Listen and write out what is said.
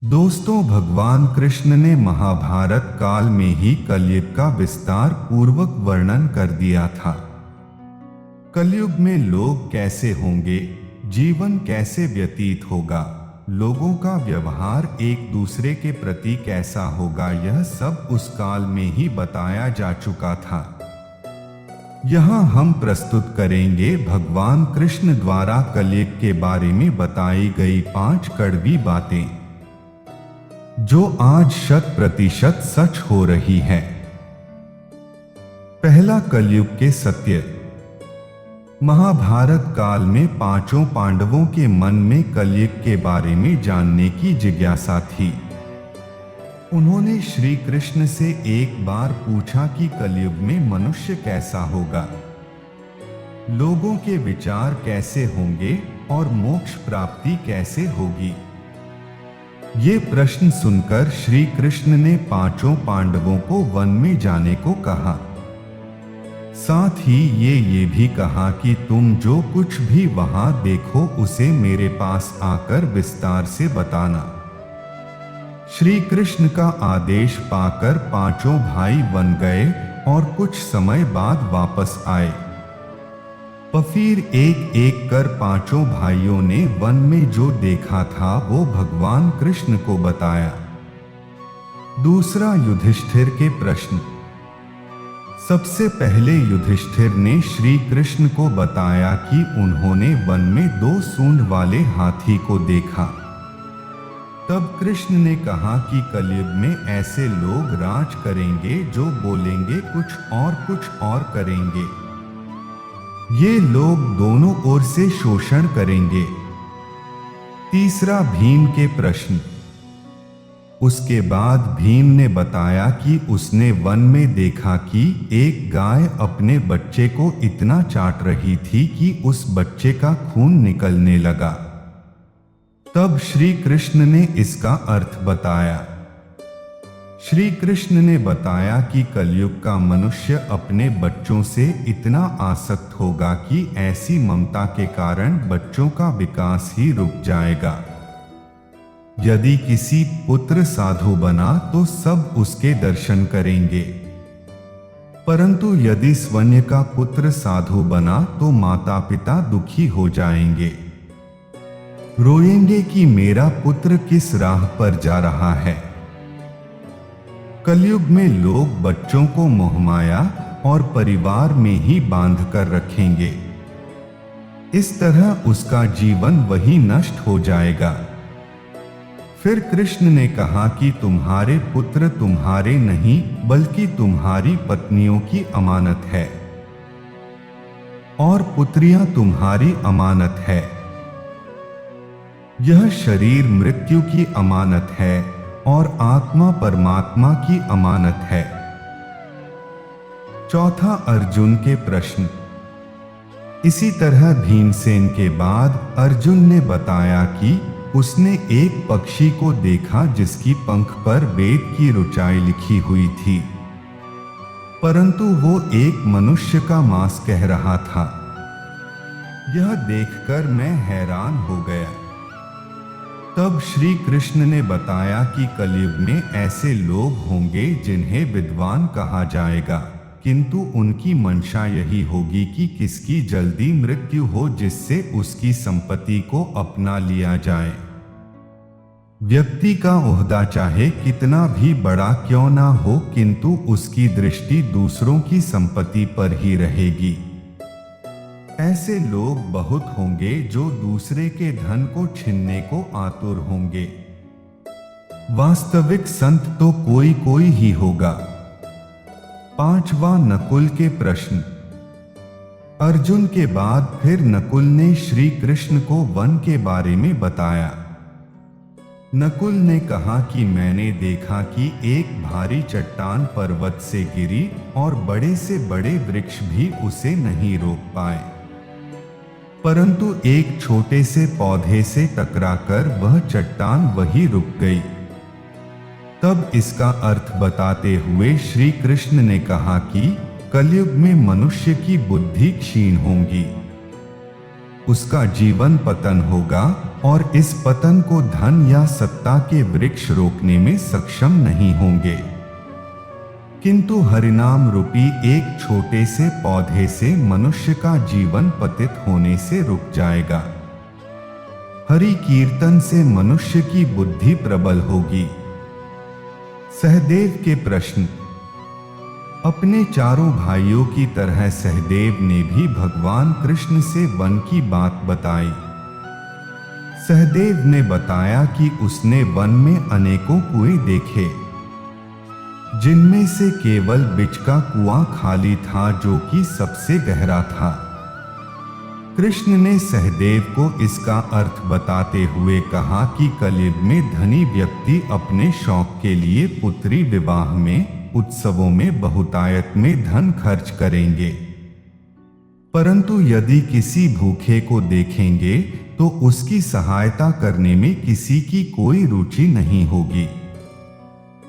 दोस्तों, भगवान कृष्ण ने महाभारत काल में ही कलयुग का विस्तार पूर्वक वर्णन कर दिया था। कलयुग में लोग कैसे होंगे, जीवन कैसे व्यतीत होगा, लोगों का व्यवहार एक दूसरे के प्रति कैसा होगा, यह सब उस काल में ही बताया जा चुका था। यहाँ हम प्रस्तुत करेंगे भगवान कृष्ण द्वारा कलयुग के बारे में बताई गई 5 कड़वी बातें, जो आज 100% सच हो रही है। पहला, कलयुग के सत्य। महाभारत काल में 5 पांडवों के मन में कलयुग के बारे में जानने की जिज्ञासा थी। उन्होंने श्री कृष्ण से एक बार पूछा कि कलयुग में मनुष्य कैसा होगा, लोगों के विचार कैसे होंगे और मोक्ष प्राप्ति कैसे होगी। ये प्रश्न सुनकर श्री कृष्ण ने 5 पांडवों को वन में जाने को कहा। साथ ही ये भी कहा कि तुम जो कुछ भी वहां देखो उसे मेरे पास आकर विस्तार से बताना। श्री कृष्ण का आदेश पाकर 5 भाई वन गए और कुछ समय बाद वापस आए। फिर एक एक कर 5 भाइयों ने वन में जो देखा था वो भगवान कृष्ण को बताया। दूसरा, युधिष्ठिर के प्रश्न। सबसे पहले युधिष्ठिर ने श्री कृष्ण को बताया कि उन्होंने वन में 2 सूंड वाले हाथी को देखा। तब कृष्ण ने कहा कि कलयुग में ऐसे लोग राज करेंगे जो बोलेंगे कुछ और करेंगे। ये लोग दोनों ओर से शोषण करेंगे। तीसरा, भीम के प्रश्न। उसके बाद भीम ने बताया कि उसने वन में देखा कि एक गाय अपने बच्चे को इतना चाट रही थी कि उस बच्चे का खून निकलने लगा। तब श्री कृष्ण ने इसका अर्थ बताया। श्री कृष्ण ने बताया कि कलयुग का मनुष्य अपने बच्चों से इतना आसक्त होगा कि ऐसी ममता के कारण बच्चों का विकास ही रुक जाएगा। यदि किसी पुत्र साधु बना तो सब उसके दर्शन करेंगे, परंतु यदि स्वयं का पुत्र साधु बना तो माता पिता दुखी हो जाएंगे, रोएंगे कि मेरा पुत्र किस राह पर जा रहा है। कलयुग में लोग बच्चों को मोहमाया और परिवार में ही बांध कर रखेंगे। इस तरह उसका जीवन वही नष्ट हो जाएगा। फिर कृष्ण ने कहा कि तुम्हारे पुत्र तुम्हारे नहीं बल्कि तुम्हारी पत्नियों की अमानत है और पुत्रियां तुम्हारी अमानत है। यह शरीर मृत्यु की अमानत है और आत्मा परमात्मा की अमानत है। चौथा, अर्जुन के प्रश्न। इसी तरह भीमसेन के बाद अर्जुन ने बताया कि उसने एक पक्षी को देखा जिसकी पंख पर वेद की ऋचाई लिखी हुई थी, परंतु वो एक मनुष्य का मांस कह रहा था। यह देखकर मैं हैरान हो गया। तब श्री कृष्ण ने बताया कि कलयुग में ऐसे लोग होंगे जिन्हें विद्वान कहा जाएगा, किंतु उनकी मंशा यही होगी कि किसकी जल्दी मृत्यु हो जिससे उसकी संपत्ति को अपना लिया जाए। व्यक्ति का ओहदा चाहे कितना भी बड़ा क्यों ना हो, किंतु उसकी दृष्टि दूसरों की संपत्ति पर ही रहेगी। ऐसे लोग बहुत होंगे जो दूसरे के धन को छीनने को आतुर होंगे। वास्तविक संत तो कोई ही होगा। पांचवा, नकुल के प्रश्न। अर्जुन के बाद फिर नकुल ने श्री कृष्ण को वन के बारे में बताया। नकुल ने कहा कि मैंने देखा कि एक भारी चट्टान पर्वत से गिरी और बड़े से बड़े वृक्ष भी उसे नहीं रोक पाए, परंतु एक छोटे से पौधे से टकराकर वह चट्टान वहीं रुक गई। तब इसका अर्थ बताते हुए श्री कृष्ण ने कहा कि कलयुग में मनुष्य की बुद्धि क्षीण होगी, उसका जीवन पतन होगा और इस पतन को धन या सत्ता के वृक्ष रोकने में सक्षम नहीं होंगे, किंतु हरिनाम रूपी एक छोटे से पौधे से मनुष्य का जीवन पतित होने से रुक जाएगा। हरि कीर्तन से मनुष्य की बुद्धि प्रबल होगी। सहदेव के प्रश्न। अपने चारों भाइयों की तरह सहदेव ने भी भगवान कृष्ण से वन की बात बताई। सहदेव ने बताया कि उसने वन में अनेकों कुएं देखे, जिनमें से केवल बीच का कुआं खाली था जो कि सबसे गहरा था। कृष्ण ने सहदेव को इसका अर्थ बताते हुए कहा कि कलयुग में धनी व्यक्ति अपने शौक के लिए पुत्री विवाह में, उत्सवों में बहुतायत में धन खर्च करेंगे, परंतु यदि किसी भूखे को देखेंगे तो उसकी सहायता करने में किसी की कोई रुचि नहीं होगी।